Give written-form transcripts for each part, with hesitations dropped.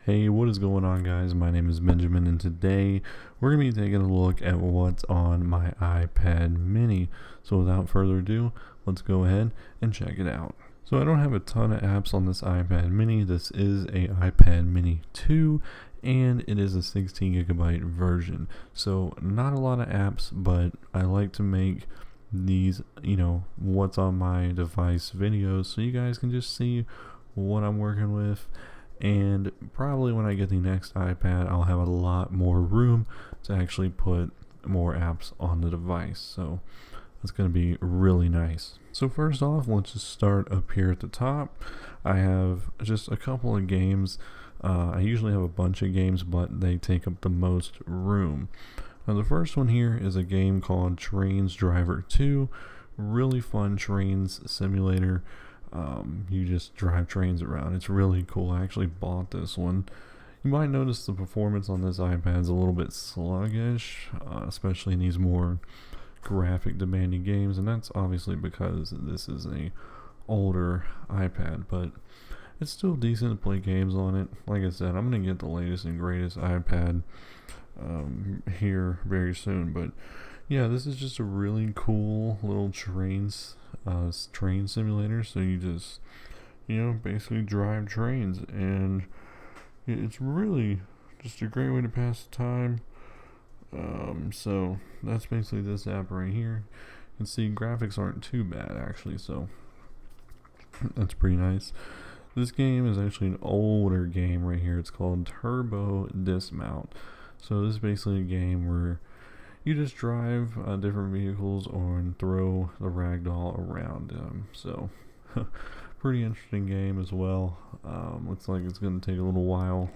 Hey, what is going on, guys? My name is Benjamin, and today we're going to be taking a look at what's on my iPad mini. So without further ado, let's go ahead and check it out. So I don't have a ton of apps on this iPad mini. This is a iPad mini 2, and it is a 16 gigabyte version. So not a lot of apps, but I like to make these, what's on my device videos so you guys can just see what I'm working with. And probably when I get the next iPad, I'll have a lot more room to actually put more apps on the device. So that's going to be really nice. So first off, let's just start up here at the top. I have just a couple of games. I usually have a bunch of games, but they take up the most room. Now the first one here is a game called Trains Driver 2. Really fun trains simulator. You just drive trains around. It's really cool. I actually bought this one. You might notice the performance on this iPad is a little bit sluggish, especially in these more graphic demanding games, and that's obviously because this is a older iPad, but it's still decent to play games on it. Like I said, I'm going to get the latest and greatest iPad here very soon, but yeah, this is just a really cool little train simulator. So you just, basically drive trains, and it's really just a great way to pass the time. So that's basically this app right here. You can see graphics aren't too bad actually, so that's pretty nice. This game is actually an older game right here. It's called Turbo Dismount. So this is basically a game where you just drive different vehicles and throw the ragdoll around them. So pretty interesting game as well. Looks like it's going to take a little while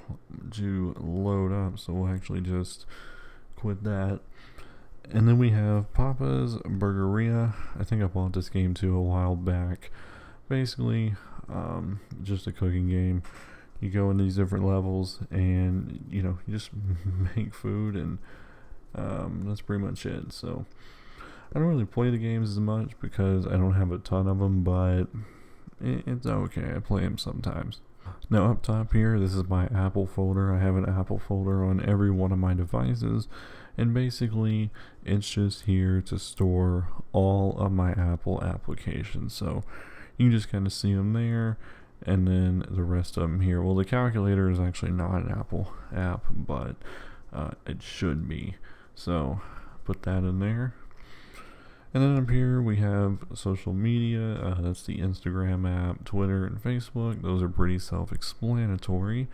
to load up, so we'll actually just quit that. And then we have Papa's Burgeria. I think I bought this game too a while back. Basically, just a cooking game. You go in these different levels and you just make food, and that's pretty much it. So I don't really play the games as much because I don't have a ton of them, but it's okay. I play them sometimes. Now up top here, this is my Apple folder. I have an Apple folder on every one of my devices, and basically it's just here to store all of my Apple applications. So you can just kind of see them there, and then the rest of them here. Well, the calculator is actually not an Apple app, but it should be. So put that in there. And then up here we have social media. That's the Instagram app, Twitter, and Facebook. Those are pretty self-explanatory.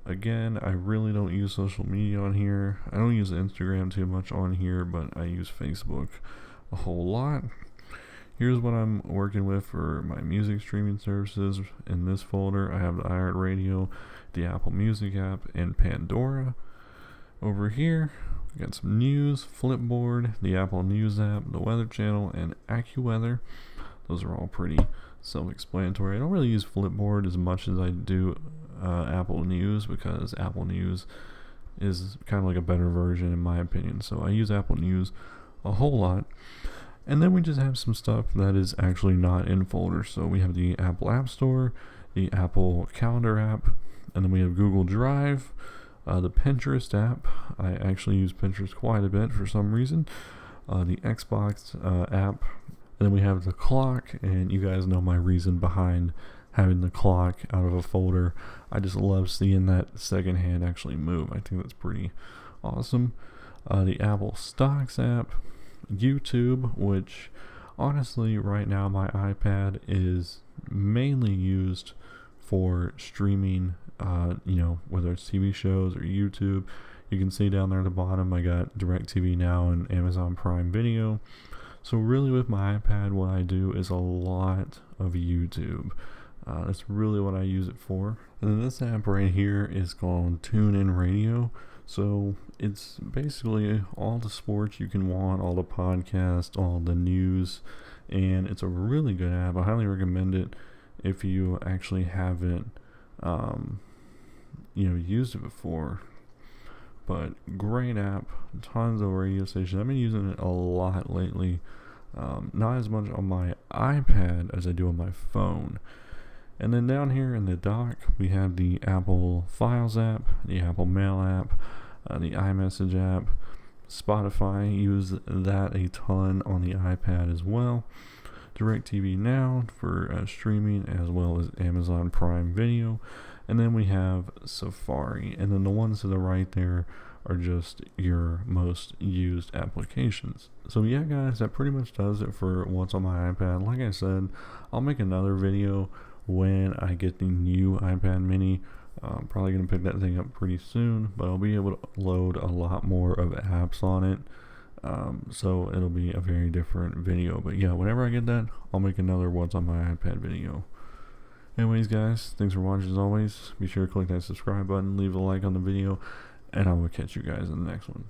Again, I really don't use social media on here. I don't use Instagram too much on here, but I use Facebook a whole lot. Here's what I'm working with for my music streaming services. In this folder, I have the iHeartRadio, the Apple Music app, and Pandora. Over here, we got some news, Flipboard, the Apple News app, the Weather Channel, and AccuWeather. Those are all pretty self-explanatory. I don't really use Flipboard as much as I do Apple News, because Apple News is kind of like a better version in my opinion. So I use Apple News a whole lot. And then we just have some stuff that is actually not in folders. So we have the Apple App Store, the Apple Calendar app, and then we have Google Drive, the Pinterest app. I actually use Pinterest quite a bit for some reason. The Xbox app, and then we have the clock, and you guys know my reason behind having the clock out of a folder. I just love seeing that second hand actually move. I think that's pretty awesome. The Apple Stocks app, YouTube, which honestly right now my iPad is mainly used for streaming, whether it's TV shows or YouTube. You can see down there at the bottom I got DirecTV Now and Amazon Prime Video. So really with my iPad, what I do is a lot of YouTube. That's really what I use it for. And then this app right here is called TuneIn Radio. So it's basically all the sports you can want, all the podcasts, all the news, and it's a really good app. I highly recommend it if you actually haven't, used it before. But great app, tons of radio stations. I've been using it a lot lately. Not as much on my iPad as I do on my phone. And then down here in the dock, we have the Apple Files app, the Apple Mail app, the iMessage app, Spotify. Use that a ton on the iPad as well. DirecTV Now for streaming, as well as Amazon Prime Video. And then we have Safari. And then the ones to the right there are just your most used applications. So yeah, guys, that pretty much does it for what's on my iPad. Like I said, I'll make another video when I get the new iPad mini. I'm probably going to pick that thing up pretty soon, but I'll be able to load a lot more of apps on it. So it'll be a very different video. But yeah, whenever I get that, I'll make another what's on my iPad video. Anyways, guys, thanks for watching as always. Be sure to click that subscribe button, leave a like on the video, and I will catch you guys in the next one.